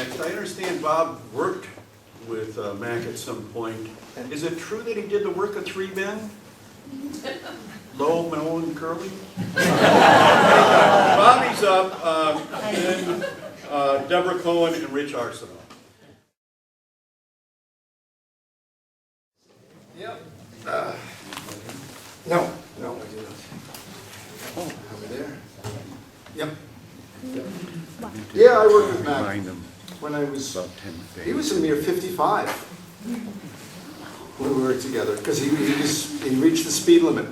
Next, I understand Bob worked with Mac at some point. Is it true that he did the work of three men? Low, Mel, and Curly? Bobby's up, then Deborah Cohen and Rich Arsenal. Yep. No, I do not. Oh, over there. Yep. Yeah, I worked with Mac when I was, he was a mere 55 when we worked together, because he reached the speed limit.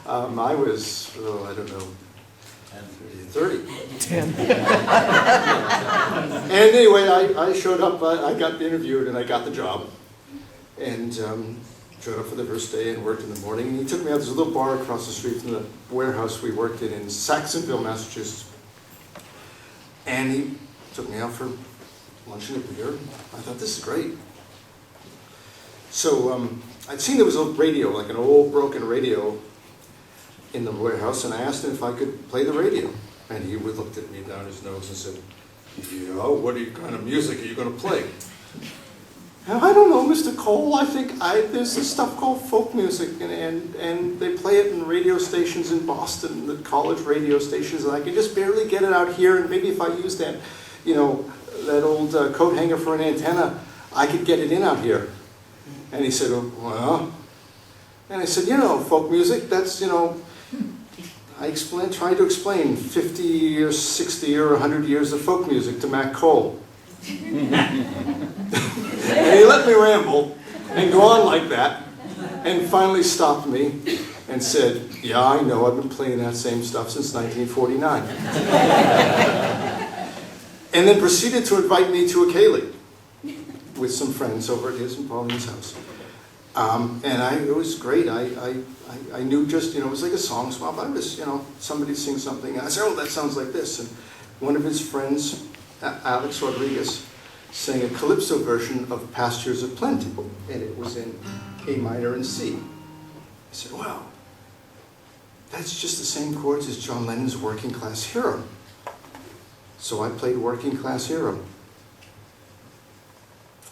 I was, I don't know, 30. 10. And anyway, I showed up, I got interviewed and I got the job. And showed up for the first day and worked in the morning. And he took me out, there's a little bar across the street from the warehouse we worked in Saxonville, Massachusetts. And he took me out for lunch and a beer. I thought, this is great. So I'd seen there was a radio, like an old broken radio in the warehouse, and I asked him if I could play the radio. And he looked at me down his nose and said, yeah, what kind of music are you going to play? I don't know, Mr. Cole. I think there's this stuff called folk music, and they play it in radio stations in Boston, the college radio stations, and I can just barely get it out here, and maybe if I use that, that old coat hanger for an antenna, I could get it in out here. And he said, well, and I said, folk music, that's, tried to explain 50 or 60 or 100 years of folk music to Mac Cole. And he let me ramble and go on like that, and finally stopped me and said, yeah, I know, I've been playing that same stuff since 1949. And then proceeded to invite me to a Kaylee with some friends over at his and Pauline's house. And it was great. I knew just, it was like a song swap. I was, somebody sing something, and I said, oh, that sounds like this. And one of his friends, Alex Rodriguez, sang a calypso version of Pastures of Plenty, and it was in A minor and C. I said, wow, that's just the same chords as John Lennon's Working Class Hero. So I played Working Class Hero.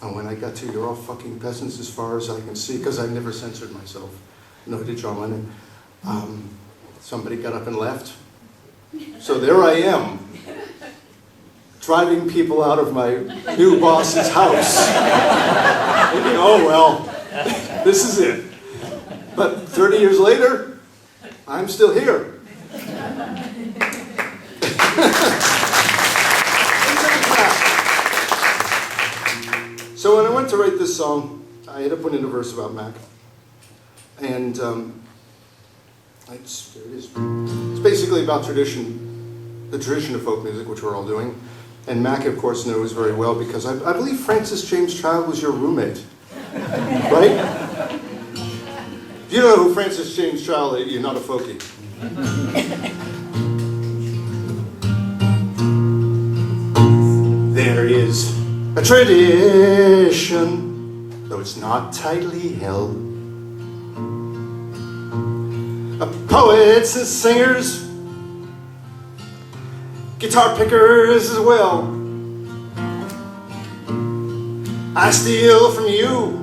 And when I got to You're All Fucking Peasants as Far as I Can See, because I never censored myself, nor did John Lennon, somebody got up and left. So there I am, driving people out of my new boss's house. Thinking, oh well, this is it. But 30 years later, I'm still here. So when I went to write this song, I ended up putting in a verse about Mac. And there it is. It's basically about the tradition of folk music, which we're all doing. And Mac, of course, knows very well, because I believe Francis James Child was your roommate, right? If you don't know who Francis James Child is, you're not a folkie. There is a tradition, though it's not tightly held, of poets and singers, guitar pickers as well. I steal from you,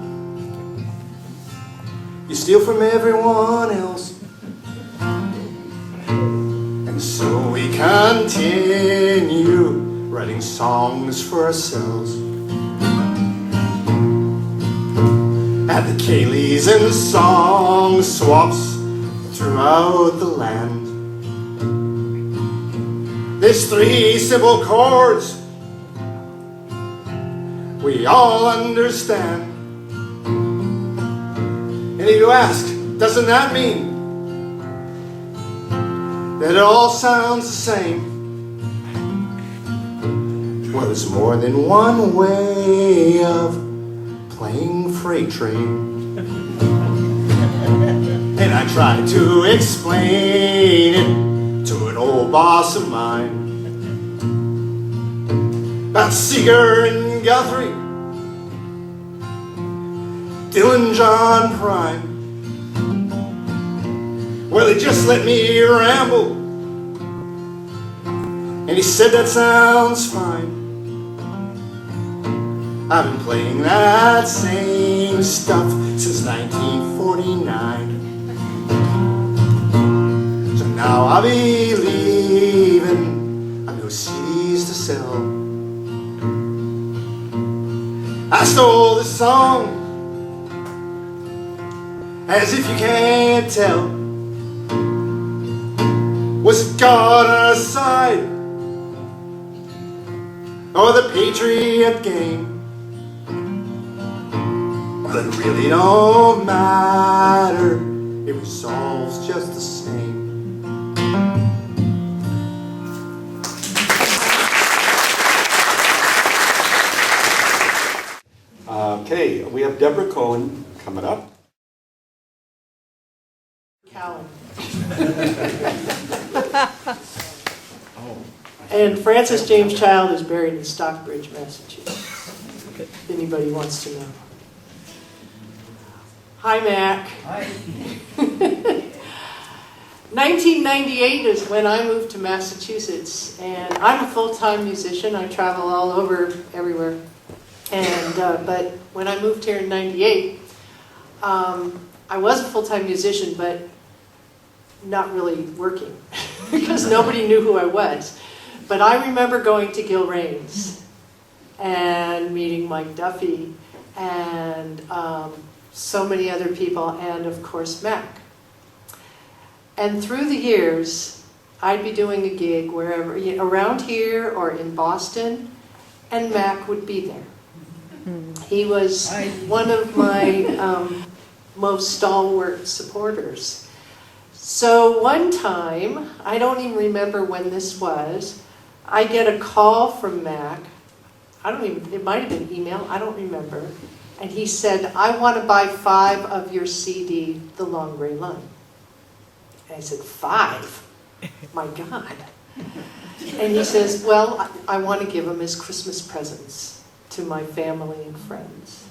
you steal from everyone else, and so we continue writing songs for ourselves. At the Kayleys and song swaps throughout the land, there's three simple chords we all understand. And if you ask, doesn't that mean that it all sounds the same? Well, there's more than one way of playing freight train. And I tried to explain it to an old boss of mine about Seeger and Guthrie, Dylan, John Prine. Well, they just let me ramble And he said, that sounds fine. I've been playing that same stuff since 1949. So now I'll be leaving, I've no CDs to sell. I stole this song, as if you can't tell. Was it God on our side, or the Patriot game? Well, it really don't matter, it resolves just the same. Okay, we have Deborah Cohen coming up. Cowan. And Francis James Child is buried in Stockbridge, Massachusetts, if anybody wants to know. Hi, Mac. Hi. 1998 is when I moved to Massachusetts, and I'm a full-time musician. I travel all over, everywhere. And but when I moved here in '98, I was a full-time musician, but not really working because nobody knew who I was. But I remember going to Gilrain's and meeting Mike Duffy and so many other people, and of course Mac. And through the years, I'd be doing a gig wherever, around here or in Boston, and Mac would be there. He was one of my most stalwart supporters. So one time, I don't even remember when this was, I get a call from Mac. It might have been email, I don't remember. And he said, I want to buy 5 of your CD, The Long Gray Line. And I said, 5? My God. And he says, well, I want to give them as Christmas presents to my family and friends.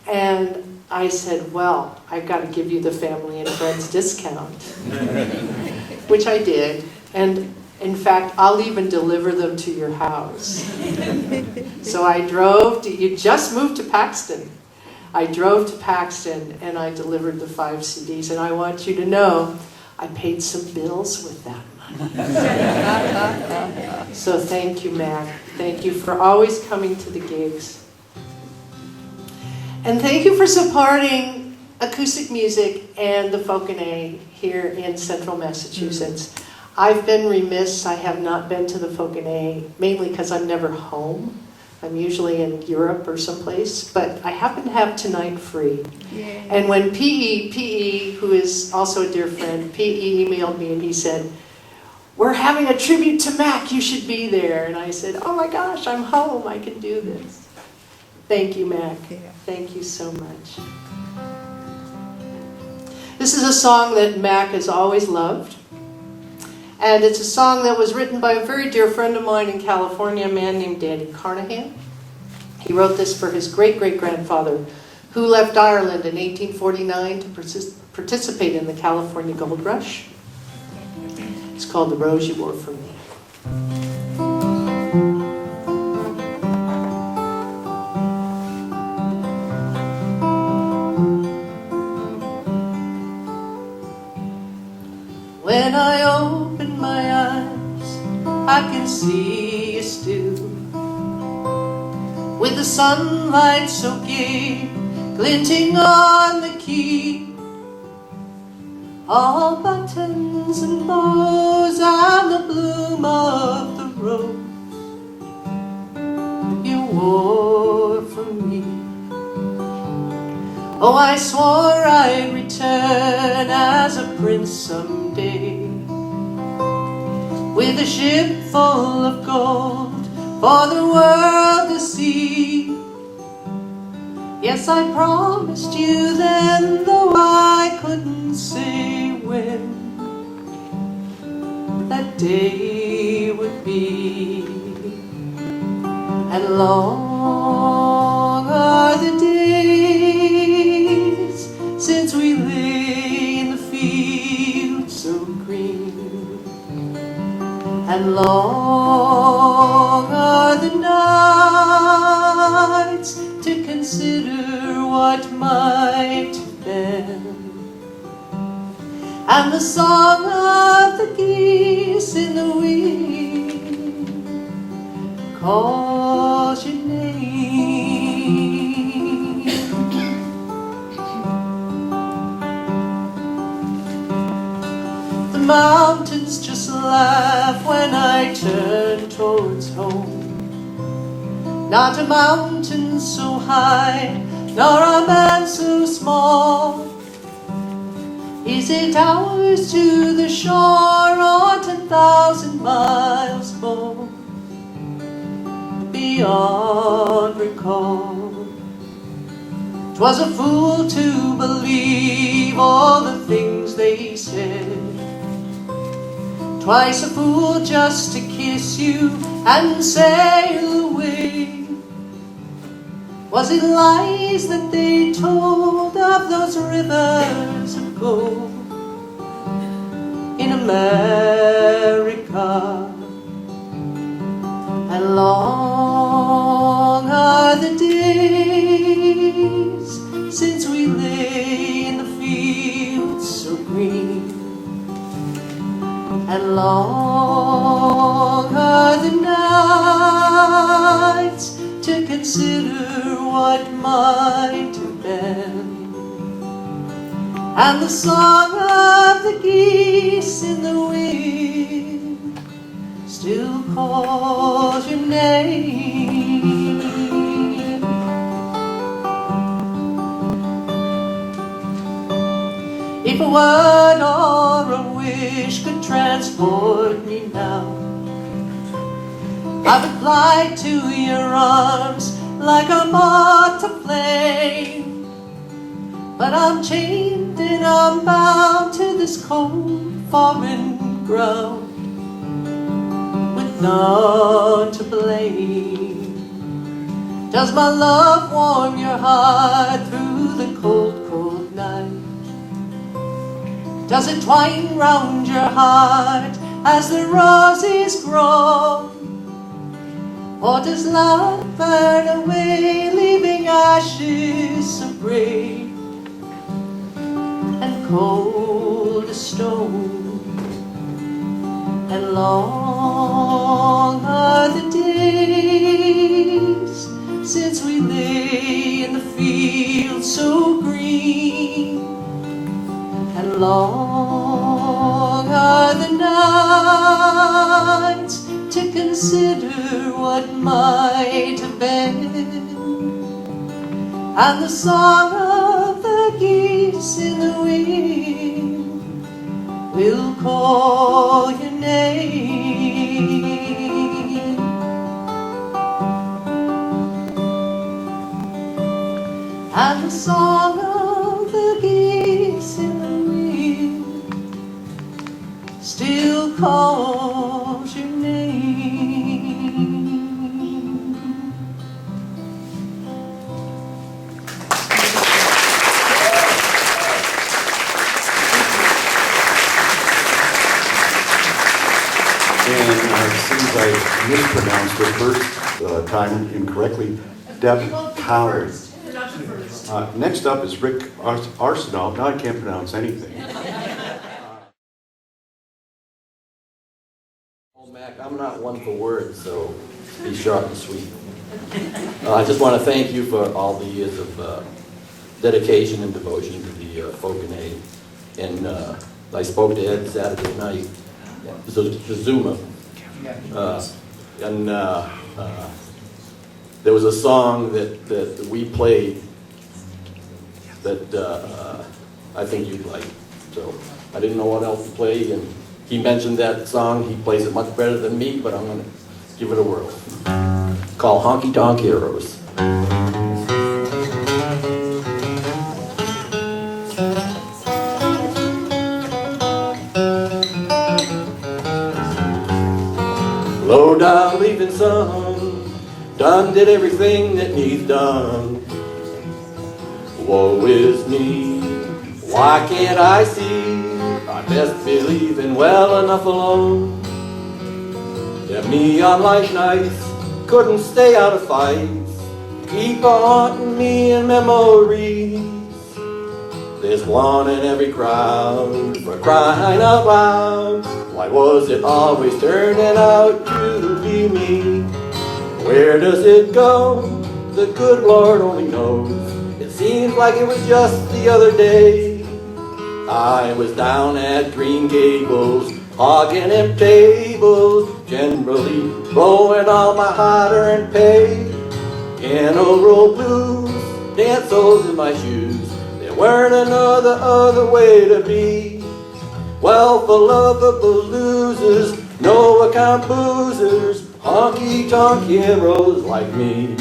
And I said, well, I've got to give you the family and friends discount, which I did. And in fact, I'll even deliver them to your house. So I drove to, you just moved to Paxton. I drove to Paxton and I delivered the 5 CDs. And I want you to know, I paid some bills with that money. So thank you, Mac. Thank you for always coming to the gigs. And thank you for supporting acoustic music and the Folk-A here in central Massachusetts. I've been remiss, I have not been to the Folk-A, mainly because I'm never home. I'm usually in Europe or someplace, but I happen to have tonight free. Yay. And when P.E., who is also a dear friend, P.E. emailed me and he said, we're having a tribute to Mac, you should be there. And I said, oh my gosh, I'm home, I can do this. Thank you, Mac. Yeah. Thank you so much. This is a song that Mac has always loved. And it's a song that was written by a very dear friend of mine in California, a man named Danny Carnahan. He wrote this for his great-great-grandfather, who left Ireland in 1849 to participate in the California Gold Rush. It's called The Rose You Wore for Me. When I open my eyes, I can see you still, with the sunlight so gay, glinting on the key. All buttons and bows and the bloom of the rose you wore for me. Oh, I swore I'd return as a prince someday, with a ship full of gold for the world to see. Yes, I promised you then, though I couldn't say when that day would be. And long are the days since we lay in the fields so green, and long are the nights to consider what might have been. And the song of the geese in the wind calls your name. The mountains just laugh when I turn towards home. Not a mountain so high, nor a man so small. Is it ours to the shore, or 10,000 miles more beyond recall? 'Twas a fool to believe all the things they said. Twice a fool just to kiss you and sail away. Was it lies that they told of those rivers of gold in America? And long are the days since we lay in the fields so green. And long are the nights to consider what might have been. And the song of the geese in the wind still calls your name. If a word or a wish could transport me now, I would fly to your arms like a moth to flame. But I'm chained and I'm bound to this cold foreign ground, with none to blame. Does my love warm your heart through the cold, cold night? Does it twine round your heart as the roses grow? Or does love burn away, leaving ashes of grey and cold as stone? And long are the days since we lay in the fields so green. And long are the nights to consider what might have been. And the song of the geese in the wind will call your name. And the song of the geese in the wind still calls your name. And it seems I mispronounced it first time incorrectly. Deb Howard. Next up is Rick Arsenault. Now I can't pronounce anything. Oh, Mac, I'm not one for words, so be short and sweet. I just want to thank you for all the years of dedication and devotion to the Foganade. And I spoke to Ed Saturday night, the Zuma, and there was a song that we played that I think you'd like. So I didn't know what else to play, and he mentioned that song. He plays it much better than me, but I'm going to give it a whirl. Called Honky Tonk Heroes. Low down leaving sun, done did everything that needs done. Woe is me, why can't I see? I best be leaving well enough alone. Yeah, me on light nights, couldn't stay out of fights, keep haunting me in memories. There's one in every crowd for crying out loud. Why was it always turning out to be me? Where does it go? The good Lord only knows. It seems like it was just the other day. I was down at Green Gables, hogging them tables, generally blowing all my hard-earned pay. In a roll blues, dance soles in my shoes. There weren't another other way to be. Well, for lovable losers, no account boozers, honky-tonk heroes like me.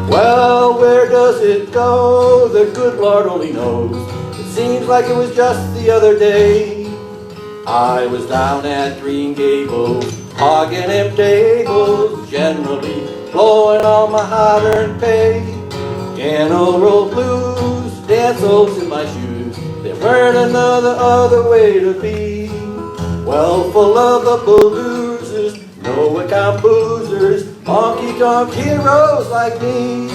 Well, where does it go? The good Lord only knows. It seems like it was just the other day. I was down at Green Gables, hogging them tables, generally blowing all my hard-earned pay. In a roll blues, dance soles in my shoes. There weren't another other way to be. Well, for lovable losers, no account boozers, honky-tonk heroes like me.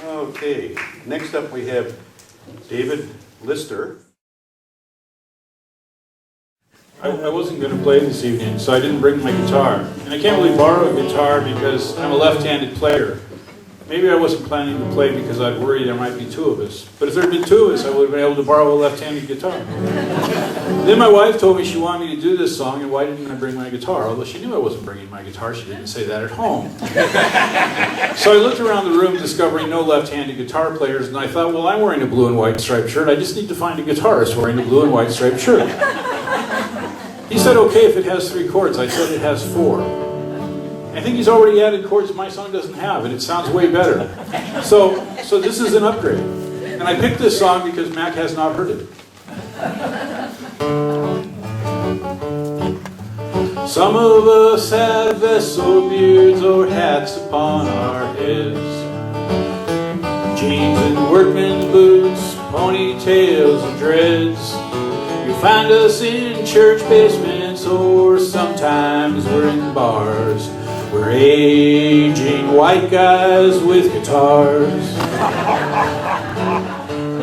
Okay, next up we have David Lister. I wasn't going to play this evening, so I didn't bring my guitar. And I can't really borrow a guitar because I'm a left-handed player. Maybe I wasn't planning to play because I'd worry there might be two of us. But if there had been two of us, I would have been able to borrow a left-handed guitar. Then my wife told me she wanted me to do this song, and why didn't I bring my guitar? Although she knew I wasn't bringing my guitar, she didn't say that at home. So I looked around the room, discovering no left-handed guitar players, and I thought, well, I'm wearing a blue and white striped shirt. I just need to find a guitarist wearing a blue and white striped shirt. He said, okay, if it has 3 chords. I said it has 4. I think he's already added chords my song doesn't have, and it sounds way better. So this is an upgrade. And I picked this song because Mac has not heard it. Some of us have vessel beards or hats upon our heads, jeans and workman's boots, ponytails and dreads. You'll find us in church basements or sometimes we're in bars. We're aging white guys with guitars.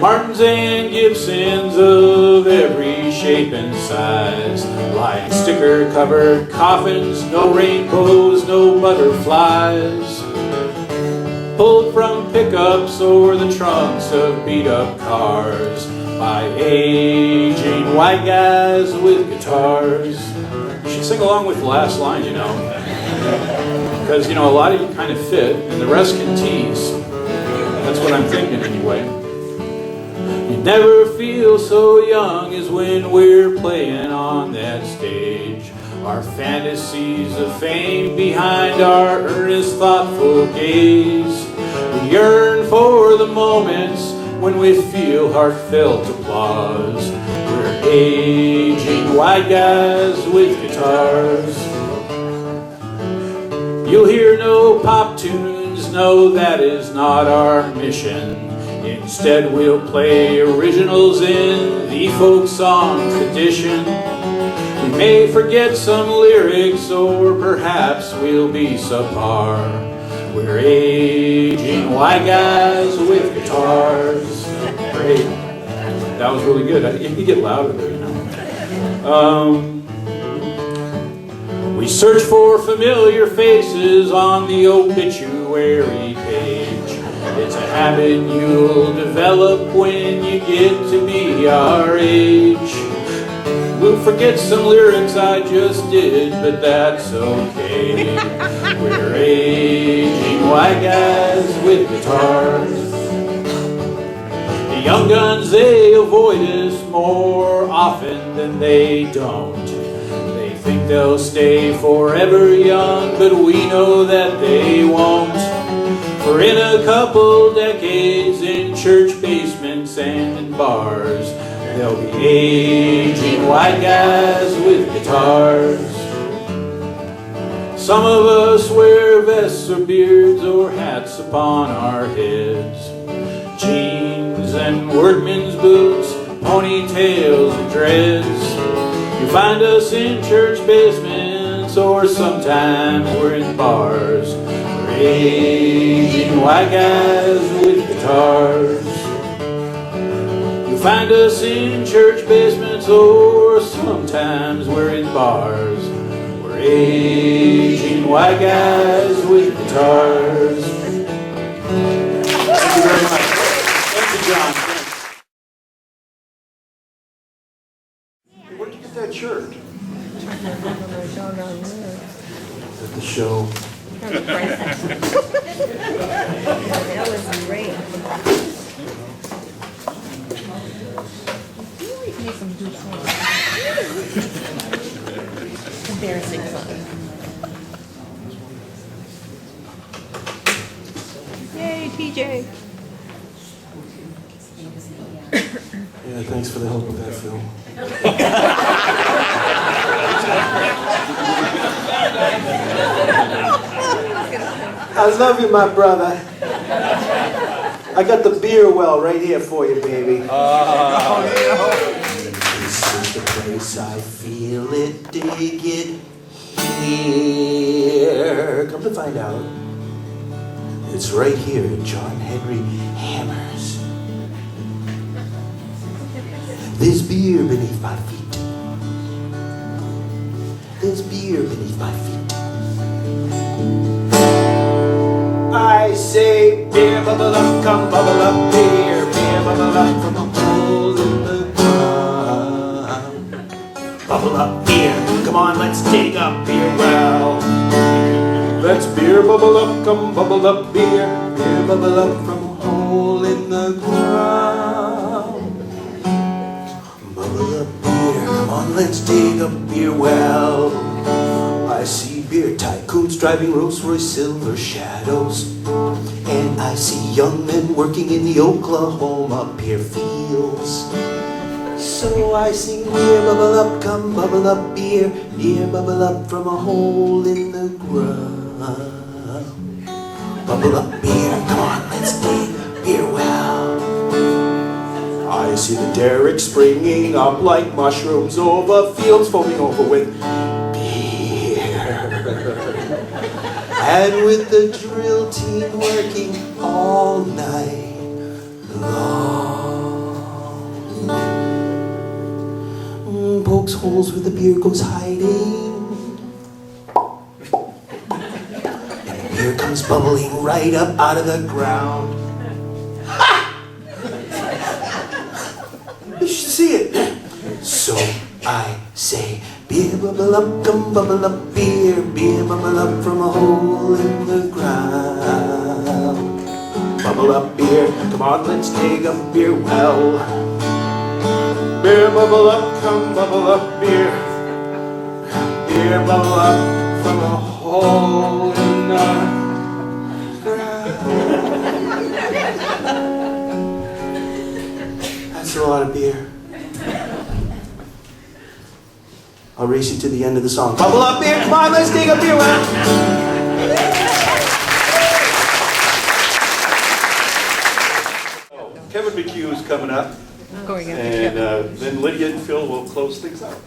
Martins and Gibsons of every shape and size, like sticker-covered coffins, no rainbows, no butterflies. Pulled from pickups or the trunks of beat-up cars by aging white guys with guitars. You should sing along with the last line, you know. Because, you know, a lot of you kind of fit, and the rest can tease. That's what I'm thinking, anyway. You never feel so young as when we're playing on that stage. Our fantasies of fame behind our earnest, thoughtful gaze. We yearn for the moments when we feel heartfelt applause. We're aging white guys with guitars. You'll hear no pop tunes, no, that is not our mission. Instead we'll play originals in the folk song tradition. We may forget some lyrics or perhaps we'll be subpar. We're aging white guys with guitars. Great. That was really good. You can get louder there, you know. We search for familiar faces on the obituary page. It's a habit you'll develop when you get to be our age. We'll forget some lyrics I just did, but that's okay. say we're aging white guys with guitars. The young guns, they avoid us more often than they don't. They think they'll stay forever young, but we know that they won't. For in a couple decades, in church basements and in bars, they'll be aging white guys with guitars. Some of us wear vests or beards or hats upon our heads, jeans and workman's boots, ponytails and dreads. You find us in church basements or sometimes we're in bars. We're aging white guys with guitars. You find us in church basements or sometimes we're in bars. We're aging white guys with guitars. Thank you very much. Thank you, John. Where'd you get that shirt? At the show. That was great. You always make some good songs. Embarrassing songs. Yay, TJ. Yeah, thanks for the help with that, Phil. I love you, my brother. I got the beer well right here for you, baby. This is the place I feel it, dig it here. Come to find out, it's right here at John Henry Hammers. There's beer beneath my feet. There's beer beneath my feet. I say beer, bubble up, come bubble up, beer, bubble up from a hole in the ground. Bubble up, beer, come on, let's dig up beer well. Let's beer, bubble up, come bubble up, beer, bubble up from a hole in the ground. Bubble up, beer, come on, let's dig up beer well. I see beer tycoons driving Rolls Royce silver shadows, and I see young men working in the Oklahoma beer fields. So I sing beer, bubble up, come bubble up, beer, bubble up from a hole in the ground. Bubble up, beer, come on, let's dig beer well. I see the derricks springing up like mushrooms over fields foaming over with and with the drill team working all night long. Pokes holes where the beer goes hiding, and the beer comes bubbling right up out of the ground. Ha! You should see it. So I say, beer bubble up, come bubble up, beer bubble up from a hole in the ground. Bubble up, beer, come on, let's dig up beer well. Beer bubble up, come bubble up, beer bubble up from a hole in the ground. That's a lot of beer. I'll race you to the end of the song. Bubble up beer, come on, let's dig up beer well. Kevin McHugh is coming up, Going in. and then Lydia and Phil will close things out.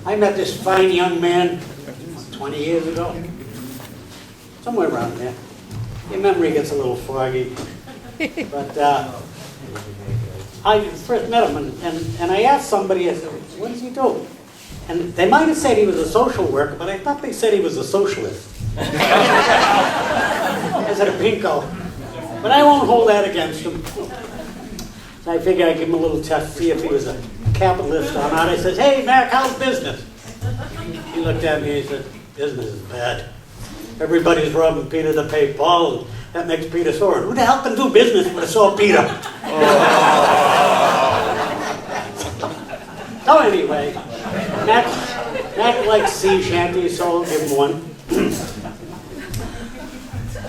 I met this fine young man 20 years ago, somewhere around there. Your memory gets a little foggy, but I first met him, and I asked somebody, I said, what does he do? And they might have said he was a social worker, but I thought they said he was a socialist. I said a pinko. But I won't hold that against him. So I figured I'd give him a little test, see if he was a capitalist on out. I says, hey, Mac, how's business? He looked at me and he said, business is bad. Everybody's robbing Peter to pay Paul, and that makes Peter sore. Who the hell can do business with a sore Peter? So anyway, Mac likes sea shanties, so I'll give him one.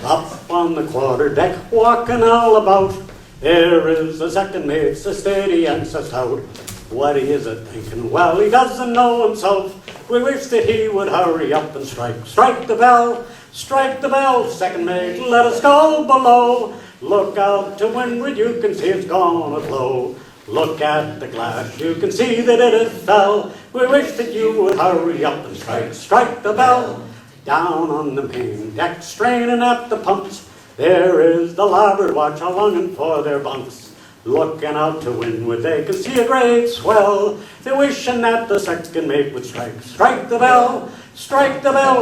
Up on the quarterdeck, walking all about, there is a second mate, so steady and so stout. What he is a-thinking? Well, he doesn't know himself. We wish that he would hurry up and strike. Strike the bell, second mate, let us go below. Look out to windward, you can see it's gonna blow. Look at the glass, you can see that it is fell. We wish that you would hurry up and strike. Strike the bell. Down on the main deck, straining at the pumps, there is the larboard watch a-longing for their bunks. Looking out to windward, they can see a great swell. They're wishing that the second mate would strike. Strike the bell,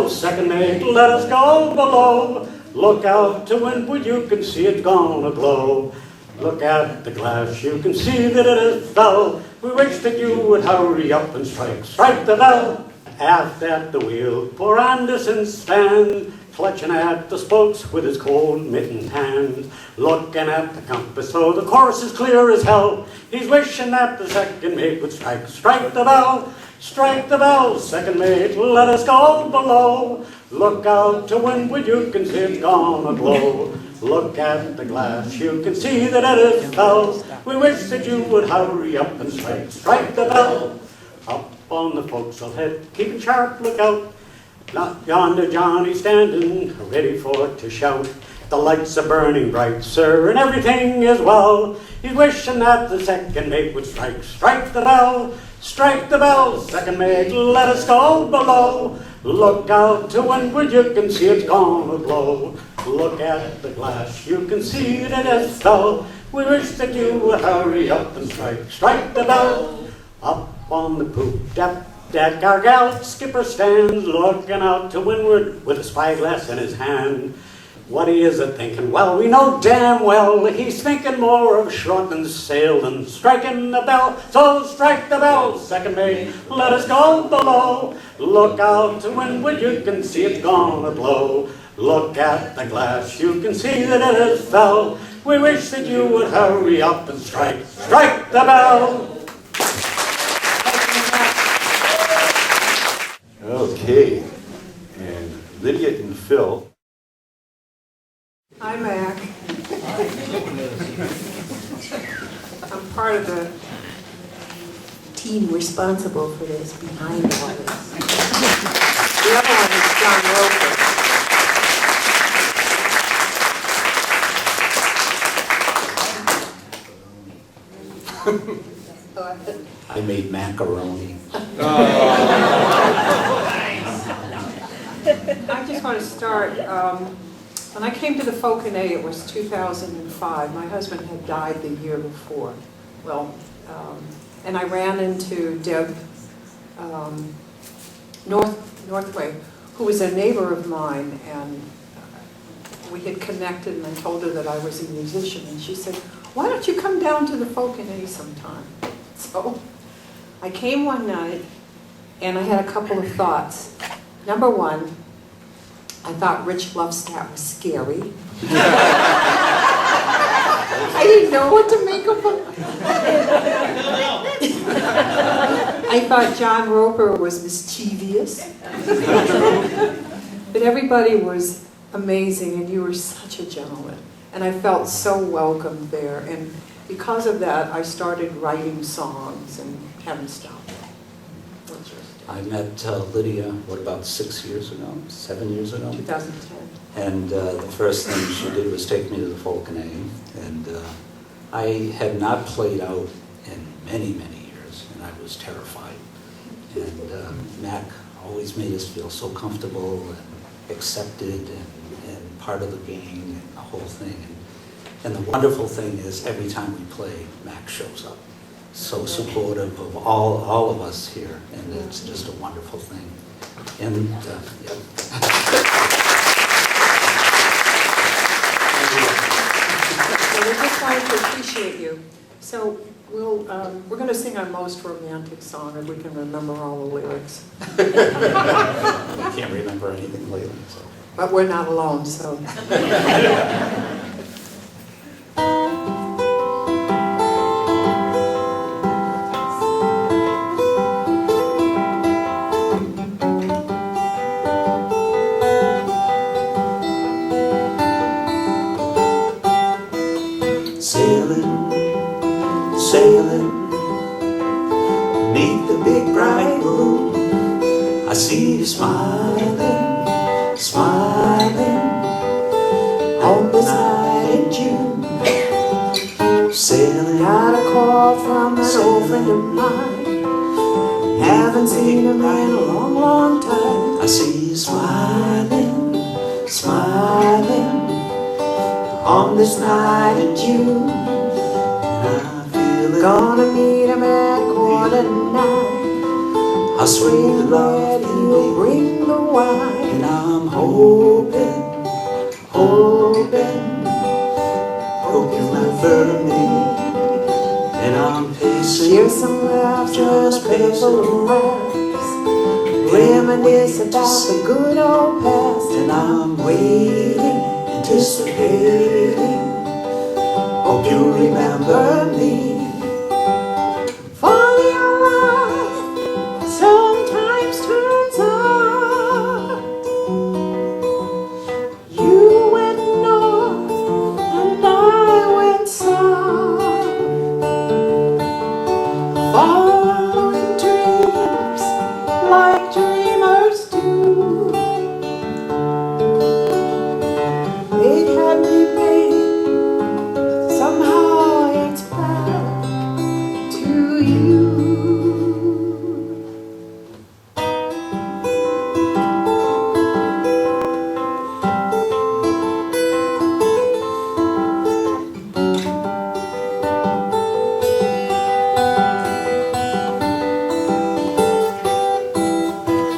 second mate, let us go below. Look out to windward, you can see it's gonna glow. Look at the glass, you can see that it is fell. We wish that you would hurry up and strike. Strike the bell. Aft at the wheel, poor Anderson stands, clutching at the spokes with his cold mittened hand. Looking at the compass, so the course is clear as hell. He's wishing that the second mate would strike. Strike the bell, second mate, let us go below. Look out to windward, you can see it's gonna glow. Look at the glass, you can see that it is fell. We wish that you would hurry up and strike. Strike the bell. Up on the forecastle head, keeping sharp lookout. Not yonder Johnny standing, ready for to shout. The lights are burning bright, sir, and everything is well. He's wishing that the second mate would strike. Strike the bell, second mate, let us go below. Look out to windward, you can see it's gonna blow. Look at the glass, you can see that it is fell. We wish that you would hurry up and strike. Strike the bell. Up on the poop deck, our gallant skipper stands, looking out to windward with a spyglass in his hand. What he is a-thinking? Well, we know damn well he's thinking more of shortening sail than striking the bell. So strike the bell, second mate, let us go below. Look out to windward, you can see it's gonna blow. Look at the glass, you can see that it is fell. We wish that you would hurry up and strike. Strike the bell. Okay, and Lydia and Phil. Hi, Mac. I'm part of the team responsible for this, behind all this. The other one is John Roper. I made macaroni. I just want to start, when I came to the Fauconet, it was 2005. My husband had died the year before. Well, and I ran into Deb Northway, who was a neighbor of mine, and we had connected, and I told her that I was a musician, and she said, why don't you come down to the Fauconet sometime? So I came one night, and I had a couple of thoughts. Number one, I thought Rich Lovestat was scary. I didn't know what to make of him. I thought John Roper was mischievous. But everybody was amazing, and you were such a gentleman. And I felt so welcome there. And because of that, I started writing songs and haven't stopped. I met Lydia, what, about 6 years ago, 7 years ago? 2010. And the first thing she did was take me to the Fauconet. And I had not played out in many, many years, and I was terrified. And Mac always made us feel so comfortable and accepted and part of the gang and the whole thing. And the wonderful thing is, every time we play, Mac shows up. So supportive of all of us here, and it's just a wonderful thing. And yep. So we just wanted to appreciate you. So We're going to sing our most romantic song, if we can remember all the lyrics. I can't remember anything lately, so. But we're not alone, so. Sailing, sailing, beneath the big bright moon, I see you smiling, smiling, on this night in June. Sailing, Got a call from an old friend of mine. Haven't seen him in a long, long time. I see you smiling, smiling, on this night in June. And I feel it. Gonna meet him at 9:15. I'll swing the Glad he'll bring the wine. and I'm hoping, hoping, hope you remember me. And I'm pacing, Here's some laughs, just playful laughs. Reminisce about the good old past. and I'm waiting, anticipating, hope you remember me. For your life sometimes turns out. You went north and I went south. Following dreams like dreamers do. It had me made, somehow it's back to you.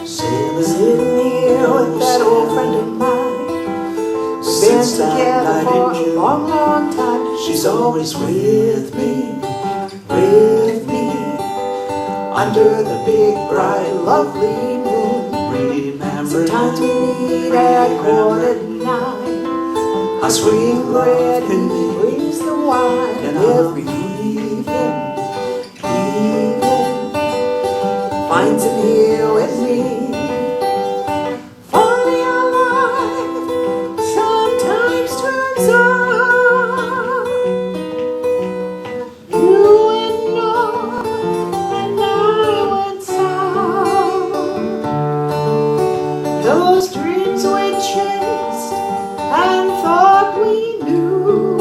Sailing Sitting here with that old friend of mine. Been since that together night for in a June. long, long time. She's always with me, with me, under the big bright Lovely moon. remember. Sometimes we meet at 9:15. I swing Glad love he in me, brings the wine and every I'm evening. Finds him here with me. For your life sometimes turns out. You went north and I went south. Those dreams we chased and thought we knew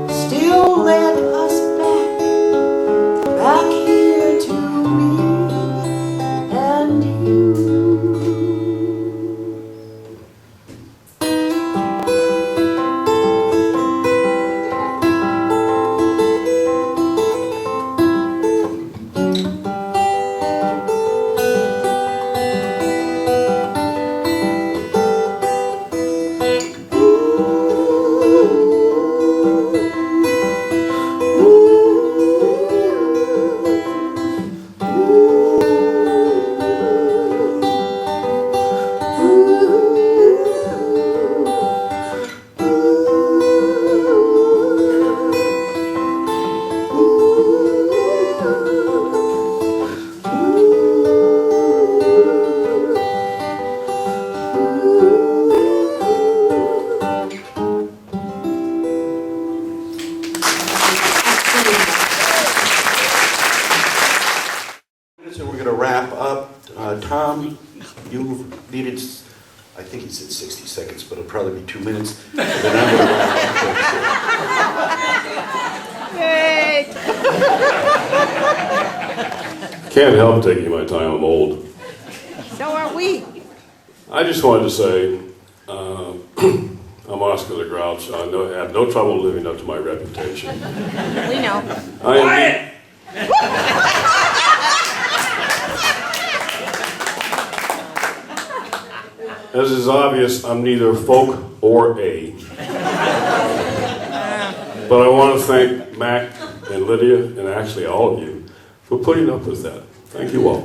still led us back here to me and you. So we're going to wrap up. Tom, you needed, I think he said 60 seconds, but it'll probably be 2 minutes. And then I'm going to wrap up. Can't help taking my time, I'm old. So are we. I just wanted to say, I'm Oscar the Grouch. I have no trouble living up to my reputation. We know. I am As is obvious, I'm neither folk or a. But I want to thank Mac and Lydia, and actually all of you, for putting up with that. Thank you all.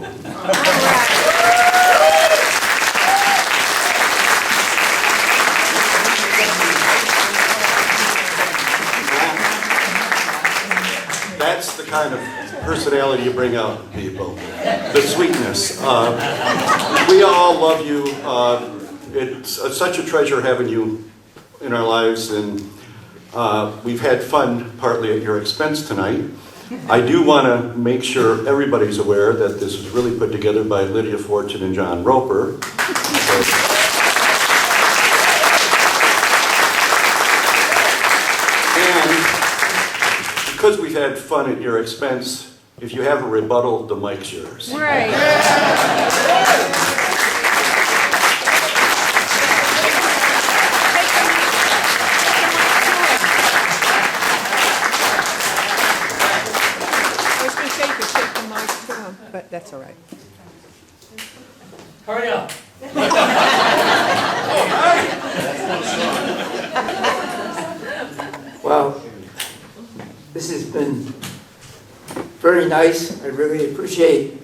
That's the kind of personality you bring out in people, the sweetness. We all love you. It's such a treasure having you in our lives, and we've had fun partly at your expense tonight. I do want to make sure everybody's aware that this was really put together by Lydia Fortune and John Roper. Because we've had fun at your expense, if you have a rebuttal, the mic's yours. Right. I was going to say you could take the mic too, but that's all right. Hurry up. Well, this has been very nice. I really appreciate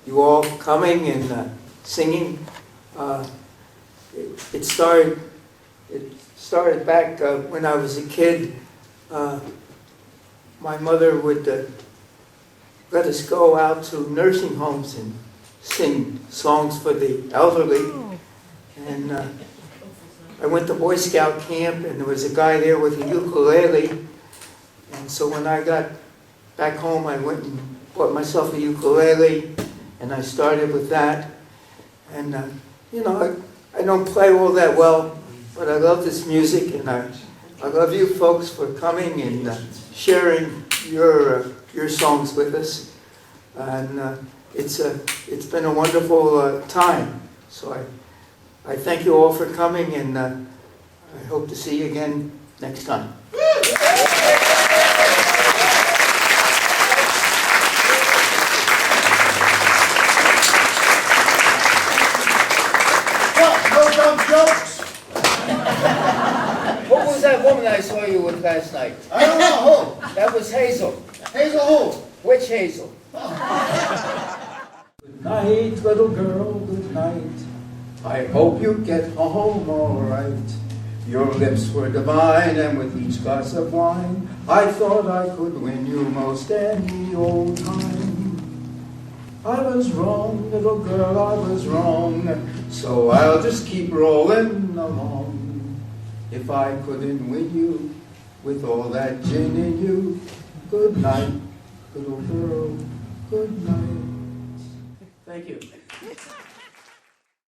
you all coming and singing. It started back when I was a kid. My mother would let us go out to nursing homes and sing songs for the elderly. And I went to Boy Scout camp, and there was a guy there with a ukulele. And so when I got back home, I went and bought myself a ukulele, and I started with that. And, you know, I don't play all that well, but I love this music, and I love you folks for coming and sharing your songs with us. And it's been a wonderful time. So I thank you all for coming, and I hope to see you again next time. No dumb jokes. What was that woman I saw you with last night? I don't know who. That was Hazel. Hazel who? Which Hazel? Good night, little girl, good night. I hope you get home all right. Your lips were divine, and with each glass of wine, I thought I could win you most any old time. I was wrong, little girl, I was wrong, so I'll just keep rolling along. If I couldn't win you with all that gin in you, good night, little girl, good night. Thank you.